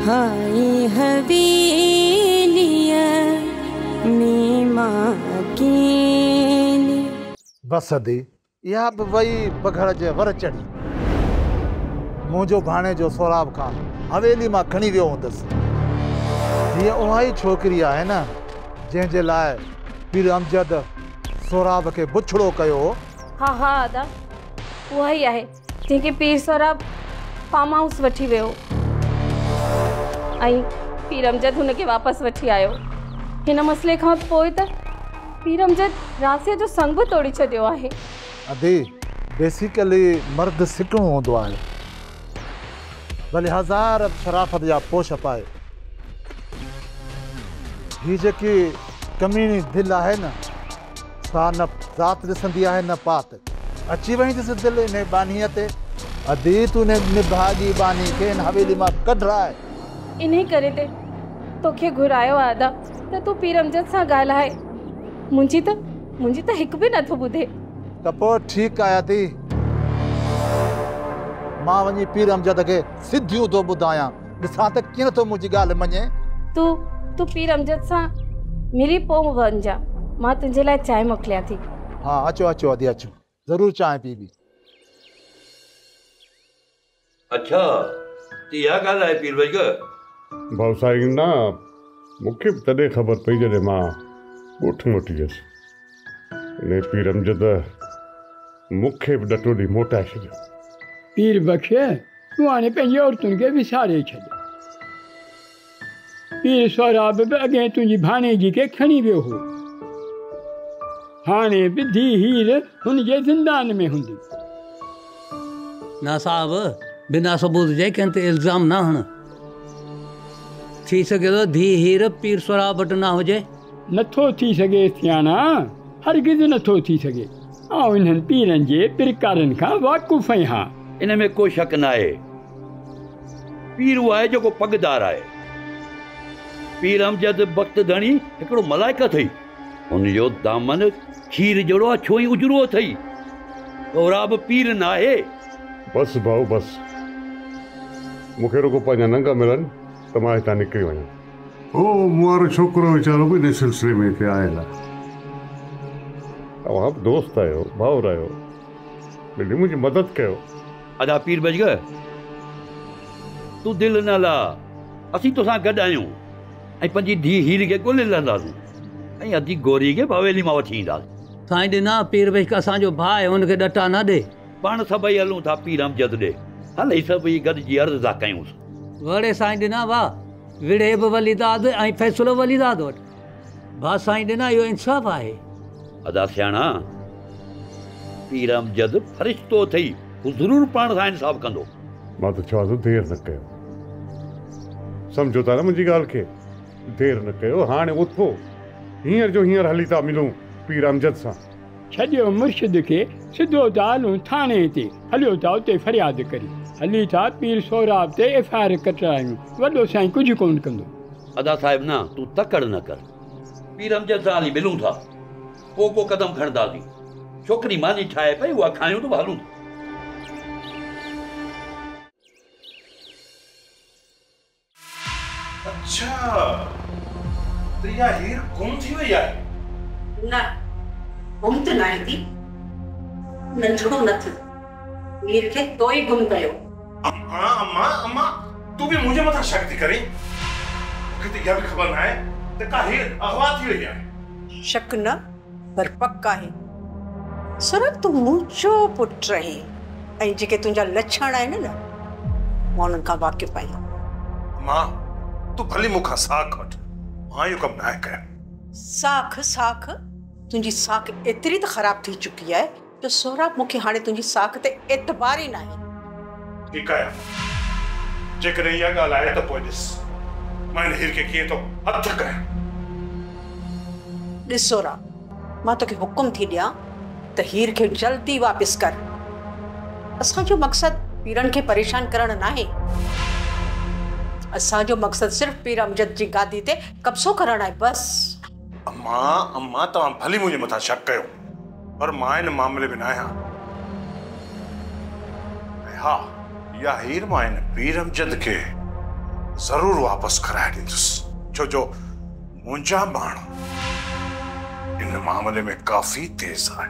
High हवेलिया नीमा कीनी। बस दी या वही बघड़ जे वर चढ़ी मुझो भाणे जो सोराब खां हवेली मां खणी वियो हूंदसि। ये उहा ई छोकिरी आहे न जंहिंजे लाइ पीर अमजद सोराब के बुछड़ो कयो। हाँ हाँ आदा उहा ई आहे जंहिंखे पीर सोराब फार्म हाउस वठी वियो ऐं पीर अमजद हुनखे वापसि वठी आयो। हिन मसइले खां पोइ त पीर अमजद रासिया जो संग बि तोड़ी छॾियो आहे। अदी बेसिकली मर्द सिकणो हूंदो आहे भले हज़ार शराफ़त जा पोश पाए। ही जेकी कमीनी दिलि आहे न सा न ज़ात ॾिसंदी आहे न पात। अची वई ॾिस दिलि इन बानीअ ते। अदी तूं निभागी बानी खे इन हवेली मां कढाए। इन करे ते तोखे घुरायो आहे आदा त तूं पीर अमजद सां ॻाल्हाए। मुंहिंजी त हिकु बि नथो ॿुधे। त पोइ ठीकु आहे अदी मां वञी पीर अमजद खे सिधियूं थो ॿुधायां ॾिसां त कीअं थो मुंहिंजी ॻाल्हि मञे। तूं पीर अमजद सां मिली पोइ वञिजा। मां तुंहिंजे लाइ चांहि मोकिलियां थी। हाँ अचो अचो अदी अचो ज़रूरु चांहि पीबी। अच्छा इहा ॻाल्हि आहे पीर भाई भाऊ साईं ना मूंखे बि तॾहिं ख़बर पई जॾहिं मां ॻोठ मोटी वियुसि। इन पीर अमजद मूंखे बि ॾटो ॾींहुं मोटाए छॾियो। पीर बख्शे तूं हाणे पंहिंजी औरतुनि खे विसारे छॾ। पीर सोराब बि अॻे तुंहिंजी भाणेजी खे खणी वियो हो। हाणे बि धीउ हीर हुनजे ज़िंदान में हूंदी। ना साहब बिना सबूत जे कंहिं ते इल्ज़ाम न हण। थी सघे थो धीउ हीर पीर सोराब वटि न हुजे। नथो थी सघे थियाना हरगिज़ नथो थी सघे। ऐं इन्हनि पीरनि जे पिरकारनि खां वाक़ुफ़ आहियां। इन में को शक न आहे। पीर उहो आहे जेको पगदार आहे। पीर अमजद वक़्त धणी हिकिड़ो मलाइका अथई। हुनजो दामन खीर जहिड़ो आहे छो ई उजरो अथई। सोराब पीर न आहे। बस भाऊ बस मूंखे रुगो पंहिंजा नंगा मिलनि त मां हितां निकिरी वञा। ओ मुआरो छोकिरो वीचारो बि इन सिलसिले में हिते आयल आहे। तव्हां दोस्त आहियो भाउर आहियो मिली मुंहिंजी मदद कयो। अदा पीर बजगर तूं दिलि न ला। असीं तोसां गॾु आहियूं ऐं पंहिंजी धीउ हीर खे ॻोल्हे लहंदासीं ऐं अधी गोरी खे हवेली मां वठी ईंदासीं। साईं ॾिना पीर बेशक असांजो भाउ आहे हुनखे ॾटा न ॾे। पाण सभई हलूं था पीर अमजद ॾे। हल ही सभई गॾिजी अर्ज़ु था कयूंसि। वड़े साईं ॾिना वाह विड़े बि वलीदाद ऐं फ़ैसिलो वलीदाद वटि। भाउ साईं ॾिना इहो इंसाफ़ आहे। अदा सियाणा पीर अमजद फ़रिश्तो अथई हू ज़रूरु पाण सां इंसाफ़ कंदो। मां त चवां थो देरि न कयो। सम्झो था न मुंहिंजी ॻाल्हि खे। देरि न कयो हाणे उथो हींअर जो हींअर हली था मिलूं पीर अमजद सां। छॾियो मुर्शिद खे सिधो था हलूं थाणे ते। हलियो था उते फ़रियाद करी। हली था पीर सोराब ते FIR कटायूं। वॾो साईं कुझु कोन कंदो। अदा साहिब न तूं तकड़ न कर। पीर अमजद सां हली मिलूं था पोइ को क़दम खणंदासीं। छोकिरी मानी ठाहे पई उहा खायूं त हलूं। अच्छा तो इहा हीर गुम थी वई आहे। न गुम त न थी। नंढड़ो न थी हीर खे तो ई गुम कयो। अम्मा अम्मा अम्मा तू भी मुझे मथा शक थी करे। मूंखे त इहा बि ख़बर न आहे त का हीर अगवा थी वई आहे। शक न पर पक आहे। सोराब तूं मुंहिंजो पुटु रही ऐं जेके तुंहिंजा लक्षण आहिनि न मां उन्हनि खां वाक़िफ़ आहियां। मां तू भली मूंखां साख वठ। मां इहो कमु न कया। साख साख तुंहिंजी साख एतिरी त ख़राब थी चुकी आहे त सोराब मूंखे हाणे तुंहिंजी साख ते एतबार ई न आहे। ठीकु आहे जेकॾहिं इहा ॻाल्हि आहे त पोइ ॾिस मां हिन हीर खे कीअं थो हथ कयां। ॾिस सोराब मां तोखे हुकुम थी ॾियां त हीर खे जल्दी वापसि कर। असांजो मक़सदु पीरनि खे परेशान करणु न आहे। असांजो मक़सदु सिर्फ़ु पीर अमजद जी गादी ते कब्ज़ो करणु आहे बस। अम्मा अम्मा तव्हां भली मुंहिंजे मथां शक कयो पर मां हिन मामले में न आहियां। हा इहा हीर मां हिन पीर अमजद खे जरूर वापस कराए ॾींदुसि, छो जो मुंहिंजा माण्हू इन मामले में काफ़ी तेज आहे।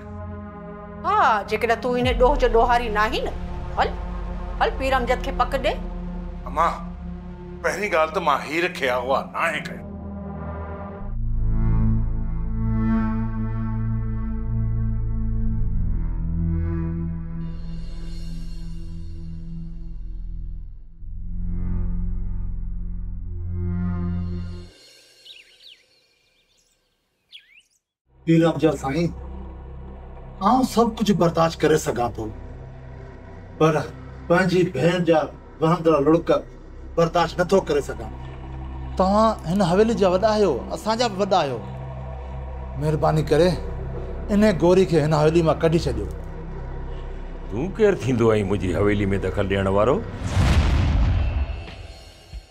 हाँ, जेकॾहिं तूं इन ॾोह जो ॾोहारी नाहीं न, हल हल पीर अमजद खे पक ॾे। अम्मा, पहिरीं ॻाल्हि त मां हीर खे अगवा नाहे कयो। पीर अमजद साईं, आउं सब कुछ बर्दाश्त करे सघां थो, पर पंहिंजी भेण जा वहंदड़ लुड़क बर्दाश्त नथो करे सघां। तव्हां हिन हवेली जा वॾा आहियो, असांजा बि वॾा आहियो। महिरबानी करे इन गोरी खे हिन हवेली मां कढी छॾियो। तूं केरु थींदो आहीं मुंहिंजी हवेली में दख़ल ॾियण वारो?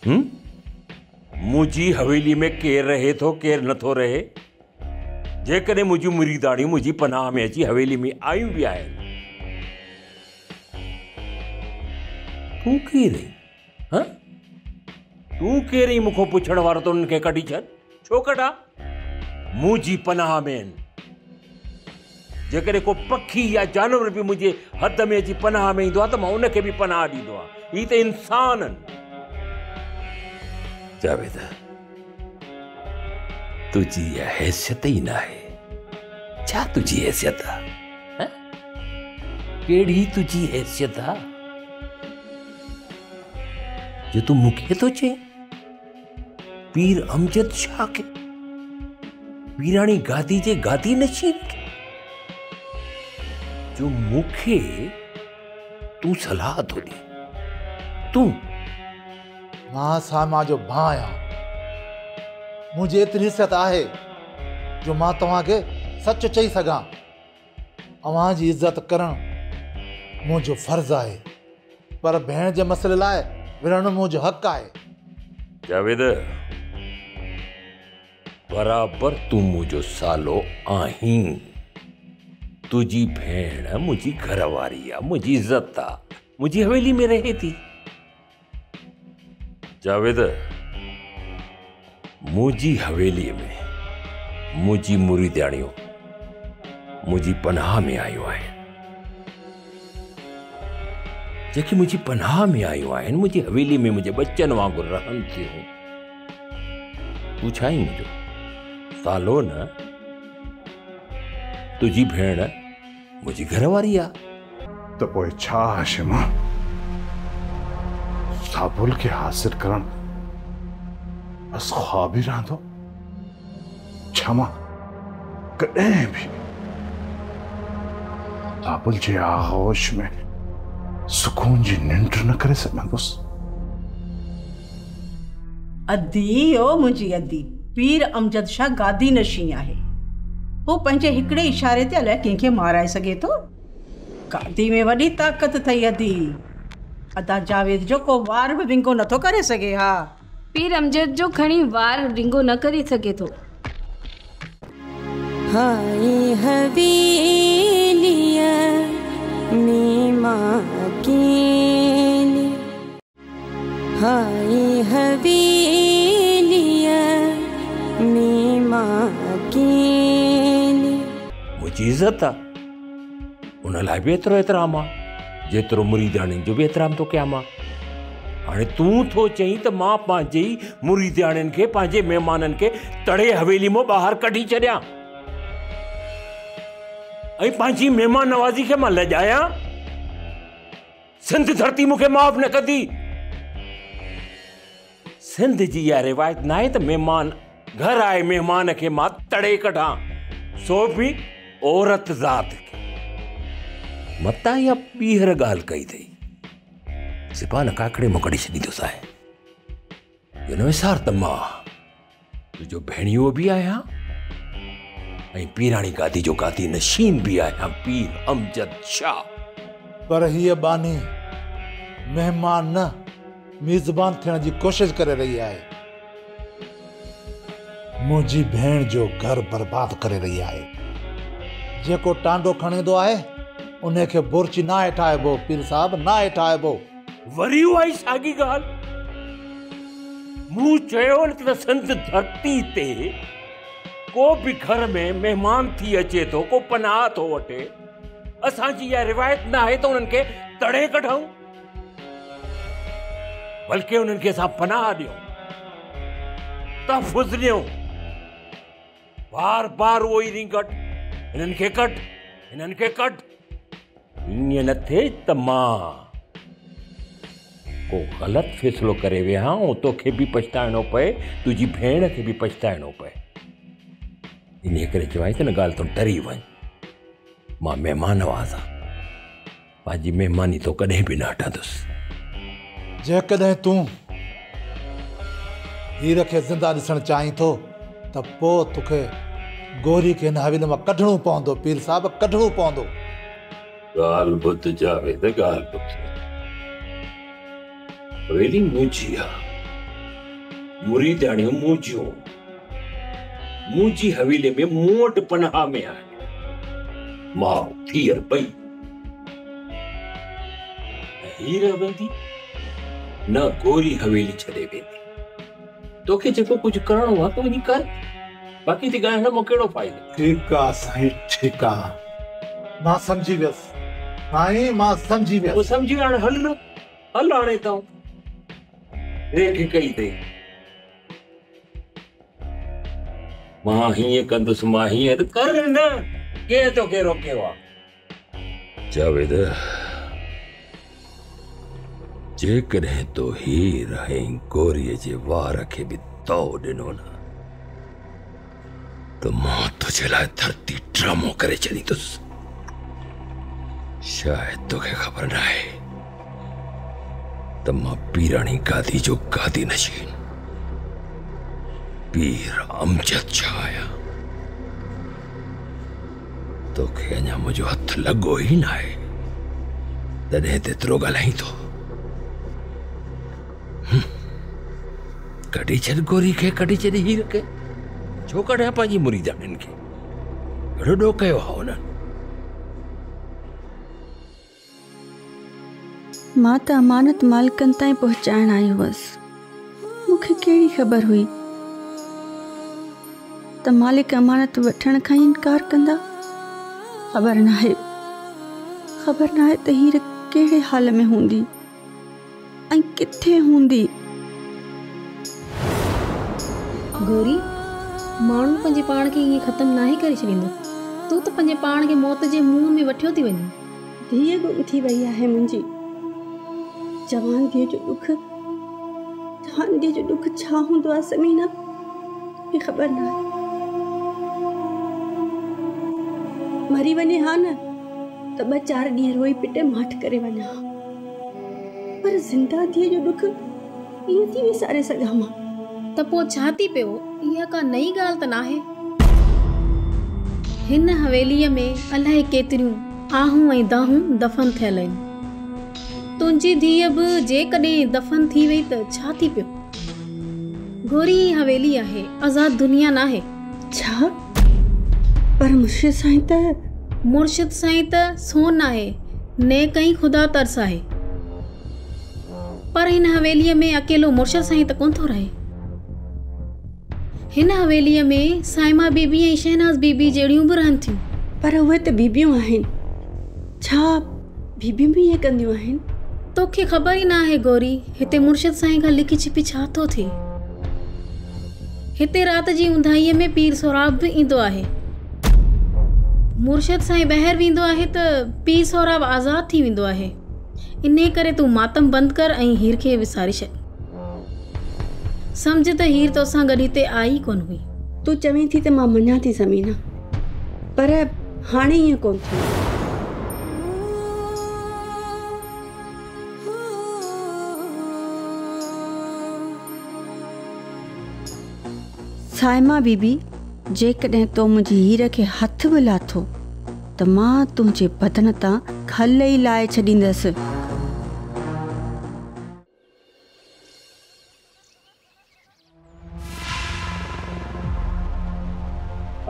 मुंहिंजी हवेली में केरु रहे थो, केरु नथो रहे? जेकॾहिं मुंहिंजी मुरीदाणियूं मुंहिंजी पनाह में अची हवेली में आयूं बि आहिनि, तूं केरु आहीं? हाँ, तूं केरु आहीं मूंखां पुछण वारो? त उन्हनि खे कढी छॾ। छो कढा? मुंहिंजी पनाह में आहिनि। जेकॾहिं को पखी या जानवर बि मुंहिंजे हद में अची पनाह में ईंदो आहे त मां उनखे बि पनाह ॾींदो आहियां। ही त इंसान आहिनि। जावेद, तुझी हैसियत ही ना है। छा तुझी हैसियत है? केड़ी तुझी हैसियत है जो तू मुखे तो चे पीर अमजद शाह के पीरानी गादी जे गादी नशीन के जो मुखे तू सलाह तो दी? तू मां सामा जो भाउ आहियां। मुझे एतिरी इज़त आहे जो मां तव्हांखे सच चई सघां। अव्हां जी इज़त करणु मुंहिंजो फर्ज़ आहे, पर भेण जे मसइले लाइ विढ़णु मुंहिंजो हक़ आहे। जावेद, बराबर तू मुंहिंजो सालो आहीं। तुझी भेण मुंहिंजी घरवारी आहे, मुंहिंजी इज़त आहे, मुंहिंजी हवेली में रहे थी। जावेद, मुंहिंजी हवेलीअ में मुंहिंजी मुरीदाणियूं मुंहिंजी पनाह में आयूं आहिनि। जेके मुंहिंजी पनाह में आयूं आहिनि, मुंहिंजी हवेली में मुंहिंजे बच्चनि वांगुरु रहनि थियूं। तूं छा आहीं मुंहिंजो सालो न? तुंहिंजी भेण मुंहिंजी घरवारी आहे। त पोइ छा हाशिमा, साबुल खे हासिल करणु बस ख्वाब ही रहंदो? छा मां कॾहिं बि साबुल जे आगोश में सुकून जी निंड न करे सघंदुसि? अदी ओ मुंहिंजी अदी, पीर अमजद शाह गादी नशीं आहे। हू पंहिंजे हिकिड़े इशारे ते अलाए कंहिंखे माराए सघे थो। गादी में वॾी ताक़त अथई अदी। अदा जावेद जो को वार बि विंगो नथो करे सघे। हा, पीर अमजद जो खणी वार रिंगो न करे सघे थो। हाय हवेलिया मीमा कीनी, हाय हवेलिया मीमा कीनी। मुंहिंजी इज़त आहे, उन लाइ बि एतिरो एतिराम आहे जेतिरो मुरीदाणियुनि जो बि एतिराम थो कयां मां। हाणे तूं थो चई त मां पंहिंजे मुरीदाणियुनि खे, पंहिंजे महिमाननि खे तड़े हवेली मां ॿाहिरि कढी छॾियां ऐं पंहिंजी महिमान नवाज़ी खे मां लॼायां? सिंध धरती मूंखे माफ़ न कंदी। सिंध जी इहा रिवायत न आहे त महिमान घर आए महिमान खे मां तड़े कढां, सो बि औरत ज़ात खे। मतां इहा ॿीहर ॻाल्हि कई अथई। सिपान काकड़े मां कढी छॾींदुसि आहे। इहो न विसार त मां तुंहिंजो भेणियो बि आहियां ऐं पीराणी गादी जो गादी नशीन भी आया पीर अमजद शाह। पर हीअ बानी मेहमान न मेज़बान थियण जी कोशिश करे रही आहे। मुंहिंजी भेण जो घर बर्बाद करे रही आहे। जेको टांडो खणींदो आहे उन खे बुर्ची ना ठाहिबो। पीर साहब ना ठाहिबो। वरी उहा ई साॻी ॻाल्हि। मूं चयो न संत धरती ते को भी घर में मेहमान थी अचे तो को पनाह तो वठे असांजी इहा रिवायत न आहे त उन्हनि खे तड़े कढूं बल्कि उन्हनि खे असां पनाह ॾियूं तहफ़ुज़ ॾियूं बार बार उहो ई रिंगट हिननि खे कट हिननि खे कट ईअं न थिए त मां को ग़लति फ़ैसिलो करे विया ऐं तोखे बि पछताइणो पए तुंहिंजी भेण खे बि पछताइणो पए इन करे चवाई त न ॻाल्हि तो डरी वञ मां महिमान नवाज़ आहियां पंहिंजी महिमानी तो कॾहिं बि न हटंदुसि जेकॾहिं तूं हीर खे ज़िंदा ॾिसणु चाहीं थो त पोइ तोखे गोरी खे हिन हवेली मां कढणो पवंदो पीर साहिब कढणो पवंदो ॻाल्हि ॿुध जावेद ॻाल्हि ॿुध हवेली मुंहिंजी आहे मुरीदाणियूं मुंहिंजियूं मुंहिंजी हवेली में मूं वटि पनाह में आहे मां धीअर ॿई हीर वेंदी न गोरी हवेली छॾे वेंदी तोखे जेको कुझु करणो आहे तूं वञी कर बाक़ी थी ॻाल्हाइण में कहिड़ो फ़ाइदो ठीकु आहे साईं ठीकु आहे मां सम्झी वियुसि साईं मां सम्झी वियुसि सम्झी हाणे हल न हल हाणे तूं रेख कई ते मां हीअं कंदुसि मां हीअं कर न केरु तोखे रोकियो आहे जावेद जेकॾहिं तो हीर ऐं गोरीअ जे वार खे बि तओ ॾिनो न त मां तुंहिंजे लाइ धरती ड्रामो करे छॾींदुसि शायदि तोखे ख़बर न आहे त मां पीराणी गादी जो गादी नशीन पीर अमजद शाह आहियां तोखे अञा मुंहिंजो हथ लॻो ई न आहे तॾहिं तेतिरो ॻाल्हाईं थो कढी छॾ गोरी खे कढी छॾ हीर खे छो कढियां पंहिंजी मुरीदाणियुनि खे अहिड़ो ॾोह कयो आहे हुननि मां त अमानत मालिकनि ताईं पहुचाइण आई हुअसि मूंखे कहिड़ी ख़बर हुई त मालिक अमानत वठण खां इनकार कंदा ख़बर नाहे त हीर कहिड़े हाल में हूंदी ऐं किथे हूंदी गोरी माण्हू पंहिंजे पाण खे ईअं ख़तमु नाहे करे छॾींदो तूं त पंहिंजे पाण खे मौत जे मुंहं में वठियो थी वञे धीअ गुम थी वई आहे मुंहिंजी जवान धीअ जो दुख छा हूंदो आहे समीना मूंखे ख़बर न आहे मरी वञे हा न त 2-4 ॾींहं रोई पिटे माठ करे वञा पर ज़िंदा धीअ जो दुख ईअं थी विसारे सघां मां त पोइ छा थी पियो इहा का नई ॻाल्हि त नाहे हिन हवेलीअ में अलाए केतिरियूं आहूं ऐं दाहूं दफ़न थियल आहिनि तुंहिंजी धीअ बि जेकॾहिं दफ़न थी वई त छा थी पियो गोरी हवेली आहे आज़ाद दुनिया नाहे छा पर मुर्शिद साईं त सोन आहे नेक ऐं ख़ुदा तरस आहे पर हिन हवेलीअ में अकेलो मुर्शिद साईं त कोन थो रहे हिन हवेलीअ में साइमा बीबी ऐं शहनाज बीबी जहिड़ियूं बि रहनि थियूं पर उहे त बीबियूं आहिनि छा बीबियूं बि ईअं कंदियूं आहिनि तोखे ख़बर ई न आहे गोरी हिते मुर्शिद साईं खां लिखी छिपी छा थो थिए हिते राति जी उंधाईअ में पीर सोराब बि ईंदो आहे मुर्शिद साईं ॿाहिरि वेंदो आहे त पीर सोराब आज़ादु थी वेंदो आहे इन करे तूं मातम बंदि कर ऐं हीर खे विसारे छॾ सम्झ त हीर तोसां गॾु हिते आई कोन हुई तूं चवीं थी त मां मञां थी समीना पर हाणे ईअं कोन थी साइमा बीबी जेकॾहिं तो मुंहिंजी हीर खे हथ बि लाथो त मां तुंहिंजे बदन तां खल ई लाहे छॾींदसि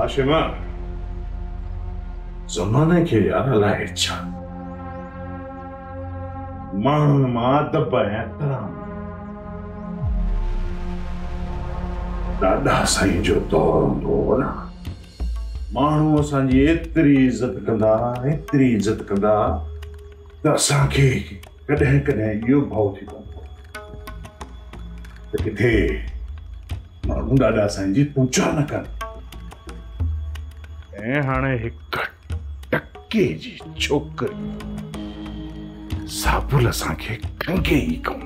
आशिमा ज़माने खे यार अलाए छा माण्हुनि मां अदब ऐं एहतराम ॾाढा साईं जो दौर हूंदो हो न, माण्हू असांजी एतिरी इज़त कंदा, एतिरी इज़त कंदा त असांखे कॾहिं कॾहिं इहो भाव थी पवंदो त किथे माण्हू ॾाढा साईं जी पूजा न कनि। ऐं हाणे हिकु टके जी छोकिरी साबुल असांखे खंगे ई कोन।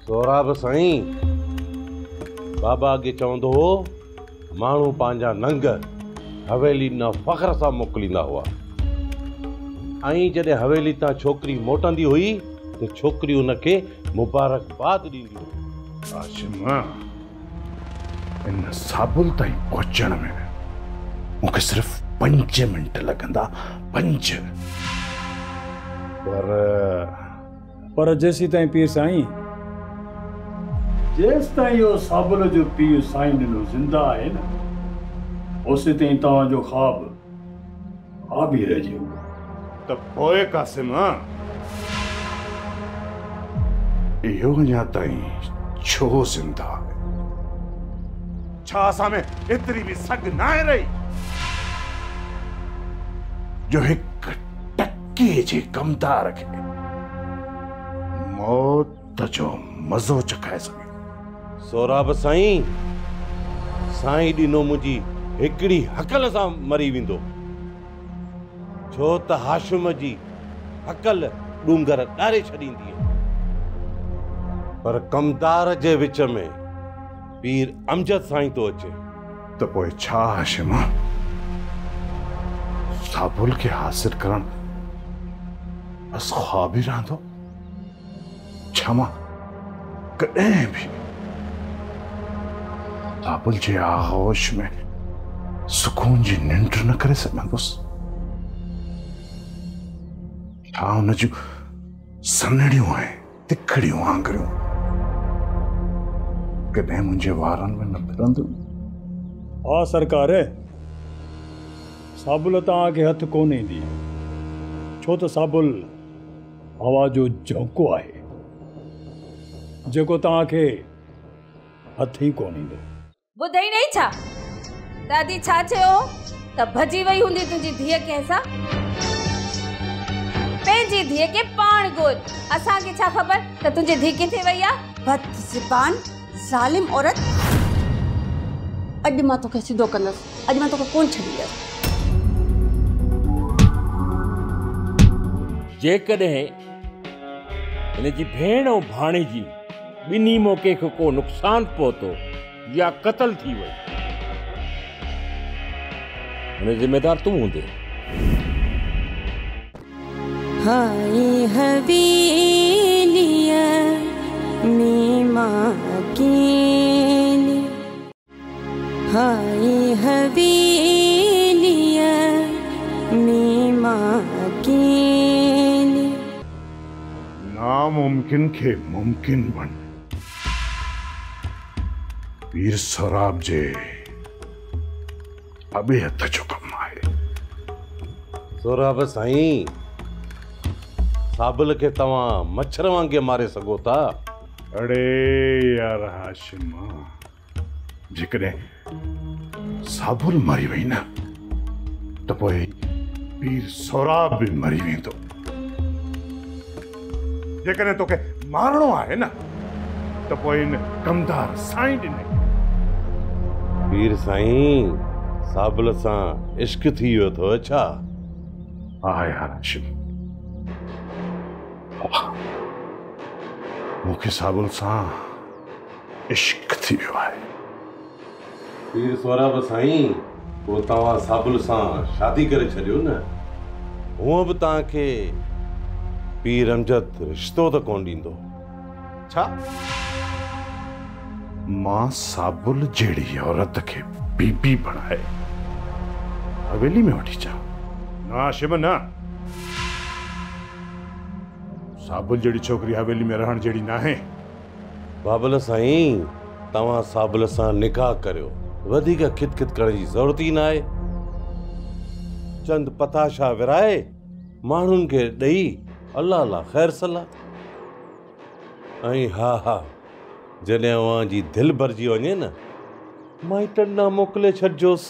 सोराब साईं, बाबा अॻे चवंदो हो माण्हू पंहिंजा नंग हवेली न फ़ख्र सां मोकिलींदा हुआ, ऐं जॾहिं हवेली तां छोकिरी मोटंदी हुई त छोकिरी उनखे मुबारकबाद ॾींदी हुई। हाशिम, इन साबुल ताईं पहुचण में मूंखे सिर्फ़ 5 मिंट लॻंदा, 5। पर जेसी ताईं पीर साईं, जेसि ताईं इहो साबुल जो पीर साईं ॾिनो ज़िंदा आहे न, ओसि ताईं तव्हांजो ख़्वाब ई रहिजी वेंदो। त पोइ कासिम, इहो अञा ताईं छो ज़िंदा आहे? छा असां में एतिरी बि सग न आहे रही जो हिकु टके जे कमदार खे मौत जो मज़ो चखाए सघे? सोराब साईं, साईं ॾिनो मुंहिंजी हिकिड़ी हकल सां मरी वेंदो, छो त हाशिम जी हकल ॾूंगर ॾारे छॾींदी आहे। पर कमदार जे विच में पीर अमजद साईं थो अचे। त पोइ छा हाशिम, साबुल खे हासिल करण बस ख्वाब ई रहंदो? छा मां कॾहिं बि साबुल जे आगोश में सुकून जी निंड न करे सघंदुसि? छा हुन जूं सनड़ियूं ऐं तिखड़ियूं आंगरियूं कॾहिं मुंहिंजे वारनि में न फिरंदियूं? हा सरकार, साबुल तव्हांखे हथ कोन ईंदी, छो त साबुल हवा जो झोंको आहे जेको तव्हांखे हथ ई कोन ईंदो। ॿुधई नहीं छा? दादी छा चयो त भजी वई हूंदी तुंहिंजी धीअ कंहिंसां? पंहिंजी धीअ खे पाण ॻोल्ह, असांखे छा ख़बर त तुंहिंजी धीअ किथे वई आहे? बदज़बान ज़ालिम औरत, अॼु मां तोखे सिधो कंदसि, अॼु मां तोखे कोन छॾींदसि। जेकॾहिं हिनजी भेण ऐं भाणे जी ॿिन्ही मौके खे को नुक़सान पहुतो या क़त्ल थी वई, हुन ज़िम्मेदार तूं हूंदे। हाय हवेलिया नीमा कीली, हाय हवेलिया नीमा कीली। नामुमकिन खे मुमकिन बन, पीर सोराब जे अबे हथ जो कम आहे। सोराब साईं, साबुल खे तव्हां मच्छर वांगे मारे सघो था? अड़े यार हाशिम, जेकॾहिं साबुल मरी वई न त पोइ पीर सोराब बि मरी वेंदो। जेकॾहिं तोखे मारणो आहे न त पोइ इन कमदार साईं ॾिने। पीर साईं, साबुल सां इश्क थी वियो अथव छा? हा यार हाशिम, मूंखे साबुल सां इश्क थी वियो आहे। पीर सोराब साईं, पोइ तव्हां साबुल सां शादी करे छॾियो न, हूअं बि तव्हांखे पीर अमजद रिश्तो त कोन ॾींदो। छा मां साबुल जहिड़ी औरत खे बीबी बणाए हवेली में वठी अचां? न हाशिम न, साबुल जहिड़ी छोकिरी हवेली में रहण जहिड़ी न आहे। बाबल साईं, तव्हां साबुल सां निकाह करियो, वधीक खित खित करण जी ज़रूरत ई न आहे। चंद पताशा विराए माण्हुनि खे ॾेई अल्लाह अल्लाह ख़ैर सलाह। ऐं हा, जॾहिं उहा जी दिलि भरिजी वञे न माइटनि ॾांहुं मोकिले छॾिजोसि।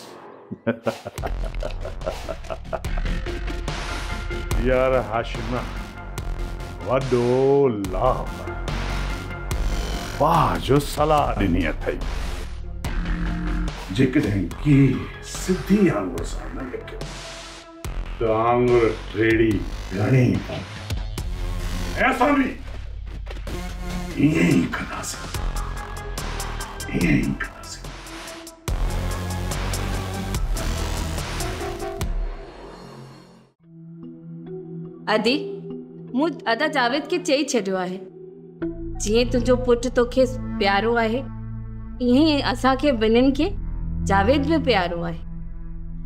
यार हाशिम वॾो लाभ वाह जो सलाह ॾिनी अथई। जेकॾहिं की सिधी आंगुर सां न लिखियो त आंगुर टेड़ी घणी ऐं असां बि ईअं ई कंदासीं, ईअं ई कंदासीं। अदी मूं अदा जावेद खे चई छॾियो आहे जीअं तुंहिंजो पुटु तोखे प्यारो आहे ईअं ई असांखे ॿिन्हिनि खे जावेद बि प्यारो आहे।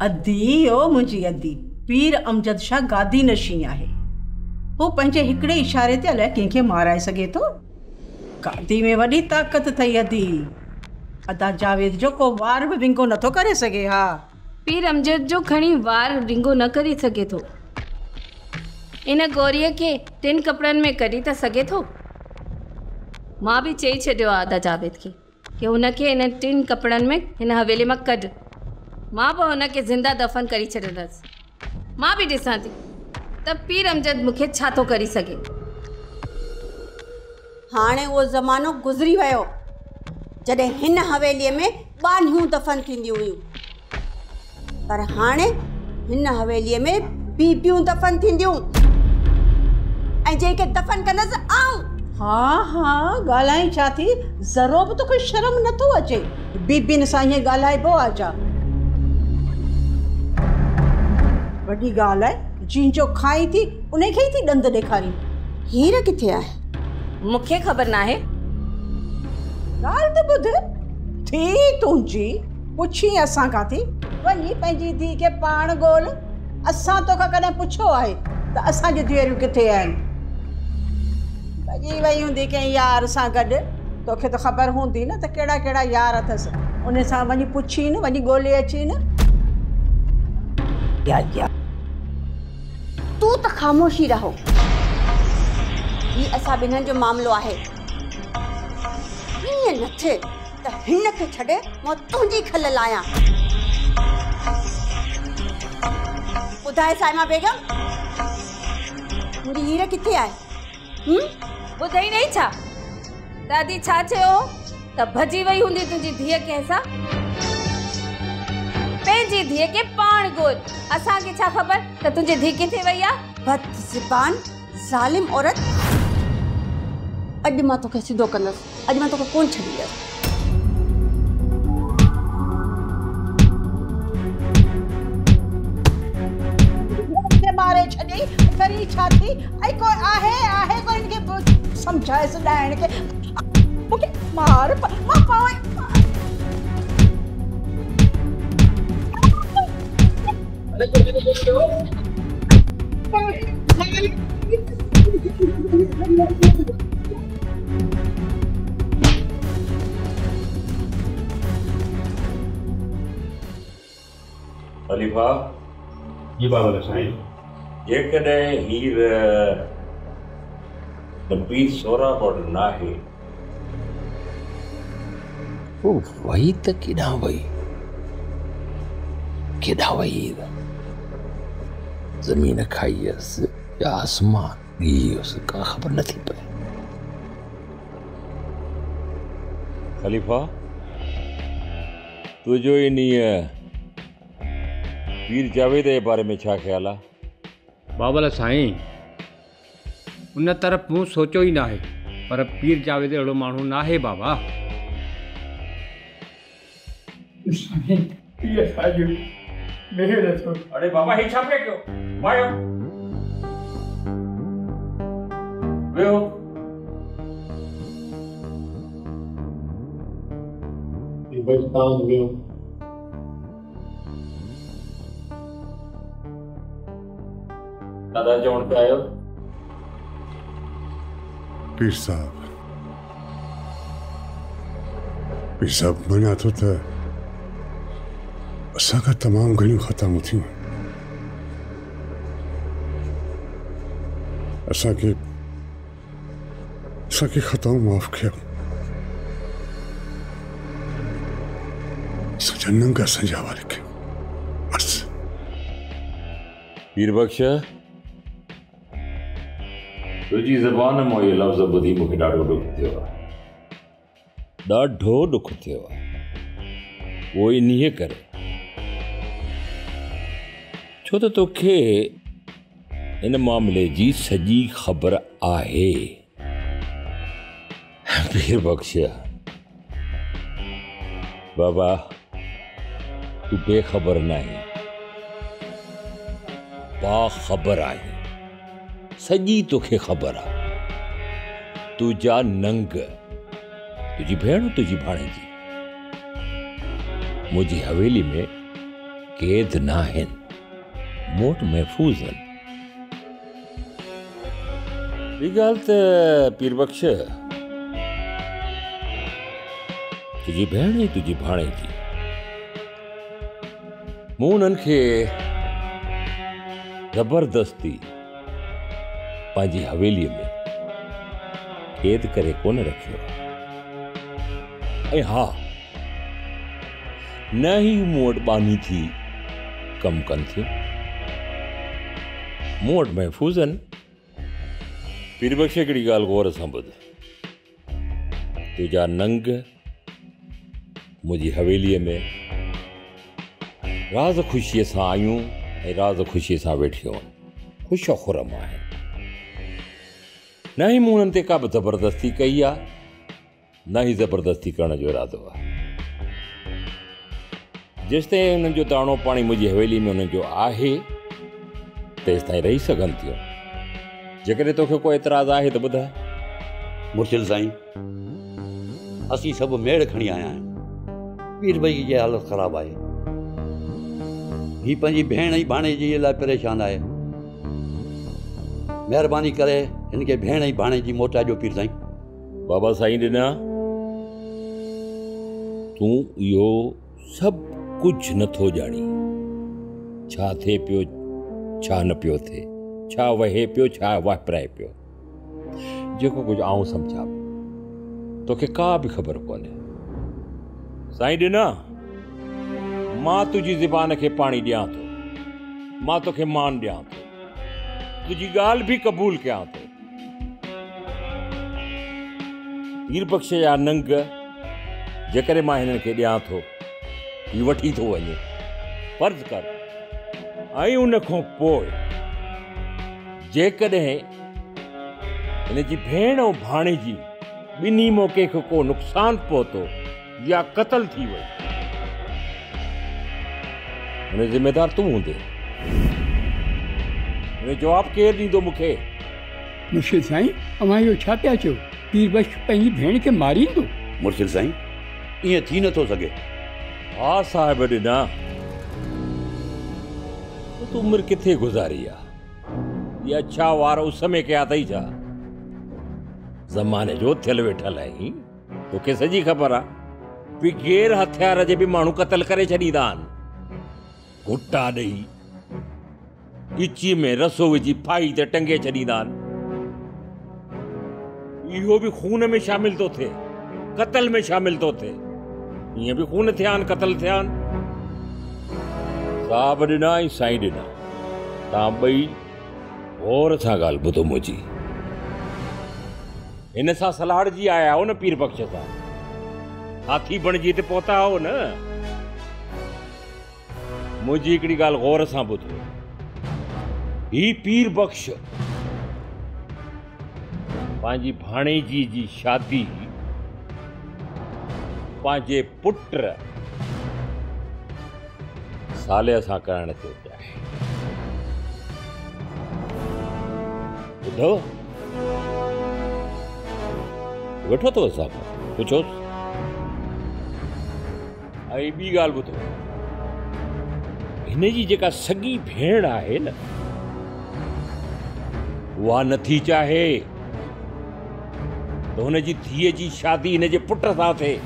अदी ओ मुंहिंजी अदी पीर अमजद शाह गादी नशी आहे। हू पंहिंजे हिकिड़े इशारे ते अलाए कंहिंखे माराए सघे थो। गादी में वॾी ताक़त अथई अदी। अदा जावेद जो को वार बि विंगो नथो करे सघे। हा पीर अमजद जो खणी वार विंगो न करे सघे थो। इन गौरीअ खे 3 कपिड़नि में कढी त सघे थो। मां बि चई छॾियो आहे अदा जावेद खे कि हुनखे इन 3 कपिड़नि में हिन हवेली मां कढ। मां बि हुनखे ज़िंदा दफ़न करे छॾींदसि। मां बि ॾिसां थी त पीर अमजद मूंखे छा थो करे सघे। हाणे उहो ज़मानो गुज़री वियो जॾहिं हिन हवेलीअ में ॿानियूं दफ़न थींदियूं हुयूं, पर हाणे हिन हवेलीअ में बीबियूं दफ़न थींदियूं ऐं जंहिंखे दफ़न कंदसि आऊं। हाँ हाँ ॻाल्हाई छा थी? ज़रो बि तोखे शर्म नथो अचे? बीबियुनि सां ईअं ॻाल्हाइबो आहे छा? वॾी ॻाल्हि आहे जंहिंजो खाई थी उनखे ई थी ॾंद ॾेखारी। हीर किथे आहे? मूंखे ख़बर नाहे। ॻाल्हि त ॿुध थी तुंहिंजी पुछी असां खां थी वञी पंहिंजी धीउ खे पाण ॻोल्ह। असां तोखां कॾहिं पुछो आहे त असांजी धीअरूं किथे आहिनि? भॼी वई हूंदी कंहिं यार सां गॾु। तोखे त ख़बर हूंदी न त कहिड़ा कहिड़ा यार अथसि। उन सां वञी पुछी न, वञी ॻोल्हे अची न। या तूं त ख़ामोशी रहो। ही असां ॿिन्हिनि जो मामिलो आहे। ईअं न थिए त हिन खे छॾे मां तुंहिंजी खल लायां। ॿुधाए साइमा बेगम मुंहिंजी हीर किथे आहे? ॿुधई नहीं छा? दादी छा चयो त भॼी वई हूंदी तुंहिंजी धीअ कंहिंसां? पंहिंजी धीअ खे पाण ॻोल्ह। असांखे छा ख़बर त तुंहिंजी धीअ किथे वई आहे? बदज़बान ज़ालिम औरत। अॼु मां तोखे सिधो कंदसि। अॼु मां तोखे कोन छॾींदसि। मारे छॾी करी छा थी? ऐं कोई आहे कोई इनखे सम्झाए सॾाइण खे। मूंखे मार मां पाए खलीफा जी बाबा साईं। जेकॾहिं हीर पीर सोराब वटि नाहे पोइ वई त केॾां वई? केॾां वई हीर? ज़मीन खाईयसि या आसमान ॾीहुसि का ख़बर नथी पए। खलीफा तुंहिंजो इन पीर जावेद जे बारे में छा ख़्यालु आहे? बाबा साईं उन तरफ़ मूं सोचियो ई नाहे, पर पीर जावेद अहिड़ो माण्हू नाहे बाबा। अरे बाबा ही छा पिया कयो? वायो वेहो। दादा चवण पे आयो? पीर साहब मञा थो त असांखां तमामु घणियूं ख़ताऊं थियूं। असांखे ख़ताऊं माफ़ कयो। सजा नंग असांजे हवाले कयो बस। पीरबख्श, तुझी ज़बान मां इहे लफ़्ज़ ॿुधी मूंखे ॾाढो ॾुख थियो आहे, ॾाढो ॾुख थियो आहे। उहो इन्हीअ करे छो त तोखे इन मामले जी सॼी ख़बर आहे। पीरबख्श बाबा, तू बेखबर नहीं, बाखबर आहे। सॼी तोखे ख़बर आहे। तुझा नंग, तुझी भेण, तुझी भाणेजी मुझी हवेली में कैद न आहिनि, मोट महफ़ूज़ आहिनि। ॿी ॻाल्हि त पीरबख्श, तुझी भेण ऐं तुझी भाणेजी मूं उन्हनि खे ज़बरदस्ती पंहिंजी हवेलीअ में कैद करे कोन रखियो। ऐं हा, न ई मूं वटि बानी थी कमु कनि थियूं, मूं वटि महफ़ूज़ आहिनि। पीरबख्श, हिकिड़ी ॻाल्हि गौर सां ॿुध। तुंहिंजा नंग मुंहिंजी हवेलीअ में राज़ ख़ुशीअ सां आयूं ऐं राज़ ख़ुशीअ सां वेठियूं आहिनि, ख़ुशि खुरम आहिनि। न ई मूं उन्हनि ते का बि ज़बरदस्ती कई आहे, न ई ज़बरदस्ती करण जो इरादो आहे। जेसिताईं उन्हनि जो दाणो पाणी मुंहिंजी हवेली में उन्हनि जो आहे, तेसिताईं रही सघनि थियूं। जेकॾहिं तोखे को एतिराज़ आहे त ॿुधाए। मुर्शिद साईं, असीं सभु मेड़ खणी आया आहियूं। पीर भाई जी हालत ख़राबु आहे। ही पंहिंजी भेण ऐं भाणेजी लाइ परेशान आहे। महिरबानी करे हिनखे भेण ऐं भाणेजी मोटाइजो पीर साईं। बाबा साईं ॾिना, तूं इहो सभु कुझु नथो ॼाणी। छा थिए पियो, छा न पियो थिए, छा वहे पियो, छा वापराए पियो। जेको कुझु आऊं सम्झां, तोखे का बि ख़बर कोन्हे। साईं ॾिना, मां तुंहिंजी ज़बान खे पाणी ॾियां थो, मां तोखे मान ॾियां थो, तुंहिंजी ॻाल्हि बि क़बूल कयां थो। पीरबख्श जा नंग जेकॾहिं मां हिननि खे ॾियां थो, ही वठी थो वञे, फर्ज़ कर, ऐं उन खां पोइ जेकॾहिं हिनजी भेण ऐं भाणेजी ॿिन्ही मौक़े खे को नुक़सानु पहुतो या क़तल थी वई, हुन ज़िमेदार तूं हूंदे। हिन जवाबु केरु ॾींदो मूंखे? मुर्शिद साईं, अव्हां इहो छा पिया चयो? पीरबख्श पंहिंजी भेण खे मारींदो? मुर्शिद साईं, ईअं थी नथो सघे। हा साहिब ॾिना, तूं उमिरि किथे गुज़ारी आहे? इहा छा वार उस में कया अथई छा? ज़माने जो थियल वेठल आहीं, तोखे सॼी ख़बर आहे। बिगैर हथियार जे बि माण्हू क़तल करे छॾींदा आहिनि। घुटा ॾेई ॻिची में रसो विझी फाई ते टंगे छॾींदा आहिनि। इहो बि खून में शामिल थो थिए, क़तल में शामिल थो थिए। ईअं बि खून थिया आहिनि, क़तल थिया आहिनि। साहब ॾिना ऐं साईं ॾिना, तव्हां ॿई गौर सां ॻाल्हि ॿुधो मुंहिंजी। हिन सां सलाहड़जी आया हो न पीरबख्श सां, हाथी बणिजी हिते पहुता हो न। मुंहिंजी हिकिड़ी ॻाल्हि गौर सां ॿुधो। ही पीरबख्श पंहिंजी भाणेजी जी शादी पंहिंजे पुट साले सां करण थो चाहे। ॿुधो, वेठो अथव साहब, पुछोसि। ऐं ॿी ॻाल्हि ॿुधो, हिन जी जेका सॻी भेण आहे न, उहा नथी चाहे त हुन जी धीअ जी शादी हिन जे पुट सां थिए।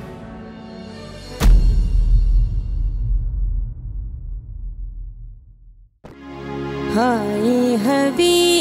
हाय हवी